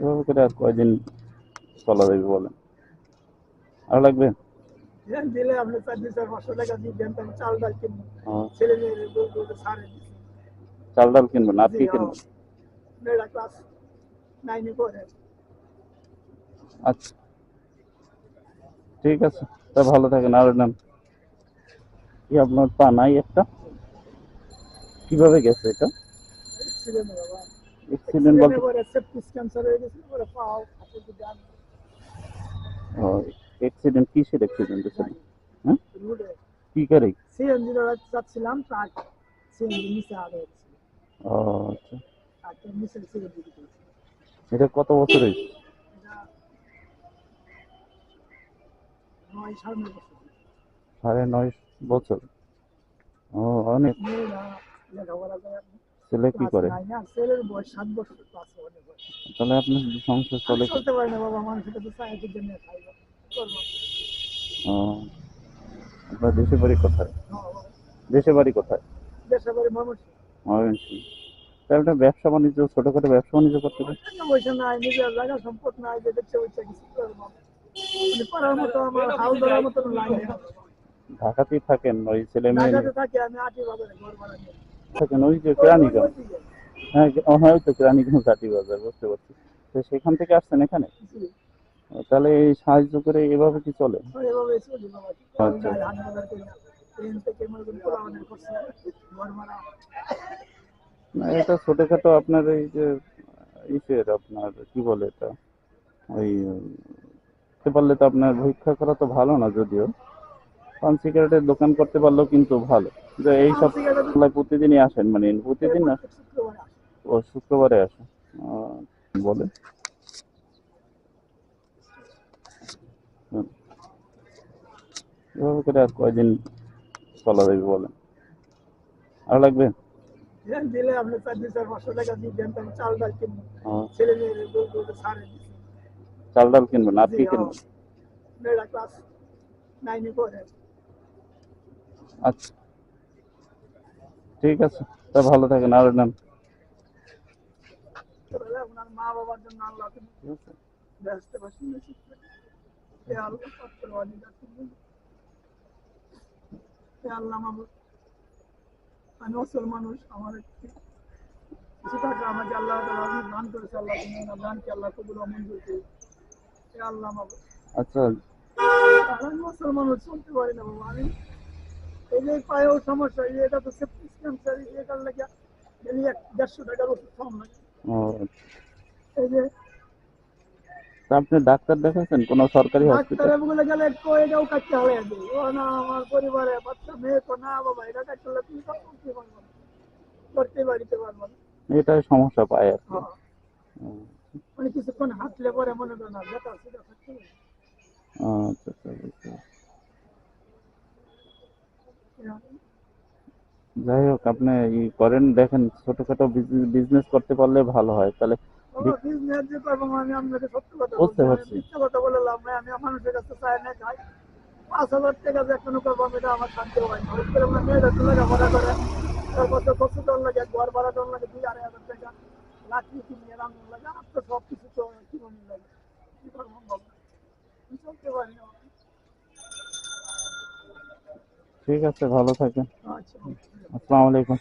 এভাবে করে আর কয়দিন চলা যাবে বলেন? আরো লাগবে? দিলে আপনি 4-500 টাকা দিয়ে দেন, তাহলে চাল ডাল কিনবো, ও, ছেলে মেয়েদের বলবো সারে দিচ্ছি। চাল ডাল কিনবেন আর জি কি কিনবেন? মেয়েরা ক্লাস 9 পড়ে। আচ্ছা, ঠিক আছে, তা ভালো থাকেন। আর নেন কি আপনার পা নাই একটা? কিভাবে গেছে এটা? অ্যাক্সিডেন্ট বাবা, অ্যাক্সিডেন্ট অ্যাক্সিডেন্টে বলতে? পরে সেপ্টিস ক্যান্সার হয়ে গেছিল, পরে পাও হাতে গান ও, অ্যাক্সিডেন্ট কিসের অ্যাক্সিডেন্ট হয়েছিল? নাই হ্যাঁ, রুডে। কি করে? সিএনজি যাচ্ছিলাম, ট্রাক সিএনজি নিচে আগে হচ্ছিল, ও আচ্ছা, ট্রাকের নিচে সিএনজি দিতে। এটা কত বছর হয়েছে? এটা 9-9.5 বছর। 9.5 বছর? ও, অনেক। মেয়েরা লেখাপড়া করে, ছেলে কি ক্লাস করে? 9 না, ছেলের বয়স 7 বছর, ক্লাস 1 বয়স। তাহলে আপনার সংসার আমি চলে কি? চলতে পারি না বাবা, মানুষের কাছে চাকরির জন্য খাইব করবো। ও, আপনার দেশে বাড়ি কোথায়? হ্যাঁ বাবা, দেশে বাড়ি কোথায়? দেশের বাড়ি ময়মনসিংহ। ময়মনসিংহ। তাহলে একটা ব্যবসা বাণিজ্য, ছোটখাটো ব্যবসা বাণিজ্য করতে পারেন। টাকা পয়সা নাই, নিজের জায়গা সম্পদ নাই, যে দেখছে ওইটা কিছু করবো। মানে করার মতো আমার হাল ধরার মতো লাইন নেই। ঢাকাতেই থাকেন, ওই ছেলে মেয়ে নিয়ে ঢাকাতে থাকি আমি, 8 বাজারে ঘর ভাড়া নিয়ে। থাকেন, ওই যে ওই ওই কেরানীগঞ্জ? ওইদিকে। হ্যাঁ, হ্যাঁ, ওই তো কেরানীগঞ্জ আটি বাজার, বুঝতে পারছি। তো সেখান থেকে আসছেন এখানে? জি, তাহলে এই সাহায্য করে এভাবে কি চলে? ওই এভাবে চলি বাবা, আমি আচ্ছা, যাই হাট বাজার করি না। ট্রেন থেকে মনে করি পোলাপানের করছি, ঘর ভাড়া। না এটা ছোটখাটো আপনার এই যে ইসের আপনার কি বলে এটা, ওই করতে পারলে তো আপনার ভিক্ষা করা তো ভালো না যদিও, পান সিগারেটের দোকান করতে পারলেও কিন্তু ভালো। যে এই পাঁচ সব সিগারেট প্রতিদিনই আসেন, মানে প্রতিদিন না? প্রত্যেক শুক্রবারে আসে। ও, শুক্রবারে আসেন? আহ, বলে হুম, এভাবে করে আর কয়দিন চলা যাবে বলেন? আরো লাগবে? দিলে আপনি 4-500 টাকা দিয়ে দেন, তাহলে চাল ডাল কিনবো, ও, ছেলে মেয়েদের বলবো সারে দিচ্ছি। চাল ডাল কিনবেন আর জি কি কিনবেন? মেয়েরা ক্লাস 9 পড়ে। আচ্ছা, ঠিক আছে, তা ভালো থাকেন। আর নেন, ওনার মা বাবার জন্য আল্লাহ তুমি ঠিক আছে। ব্যস্ত বাসী আল্লাহ পাত্র অনেক আছে। আল্লাহ মাহবুব, আমি অসল মানুষ, আমার কিছু টাকা আমাকে আল্লাহ তাআলা অনেক দান করেছে, আল্লাহ তুমি আমার দানকে আল্লাহ কবুল ও মঞ্জুর করুন। আল্লাহ মাহবুব, আচ্ছা, আমি অসল মানুষ, চলতে পারি না বাবা। আমি এই যে পায়েও সমস্যা, এই যে এটা তো সেপ্টিক ক্যান্সার, এটার লাগে ডেলি 150 টাকার ওষুধ খাওয়ানো লাগে। ও, এই যে তা আপনি ডাক্তার দেখাচ্ছেন কোনো সরকারি হসপিটাল? ডাক্তারে বলে গেলে এটাও কাটতে হবে, ও না আমার পরিবারে বাচ্চা মেয়ে তো না বাবা, এটা কাটতে হলে তুমি কাজ করতে পারবো না, করতে বাড়িতে পারবো না। এটাই সমস্যা পায় আর কি। হ্যাঁ, হুম, মানে কিছুক্ষণ হাঁটলে পরে মনে করো না ব্যথা সেটা থাকতে হবে। আচ্ছা আচ্ছা, বুঝতে পারছি। যাই হোক, আপনি ই করেন, দেখেন ছোটখাটো বিজনেস করতে পারলে ভালো হয় তাহলে। বাবা বিজনেস যে পারবো, আমি আপনাকে সত্য কথা বলছি, বুঝতে আমি পারছি। মিথ্যা কথা বলে লাভ নাই। আমি মানুষের কাছে চাই না খাই, 5,000 টাকা যে কোনো করবো, এটা আমার শান্তি হয় না। ওই করে আমার মেয়েরা তো লেখাপড়া করে, তারপর তো কষ্ট টন লাগে, ঘর ভাড়া টন লাগে 2-2,500 টাকা, লাঠি কিনে রান্না লাগে, আর তো সব কিছু তো কিনে লাগে, কি করবো বাবা, আমি চলতে পারি না। ঠিক আছে, ভালো থাকেন। আচ্ছা। আসসালামু আলাইকুম।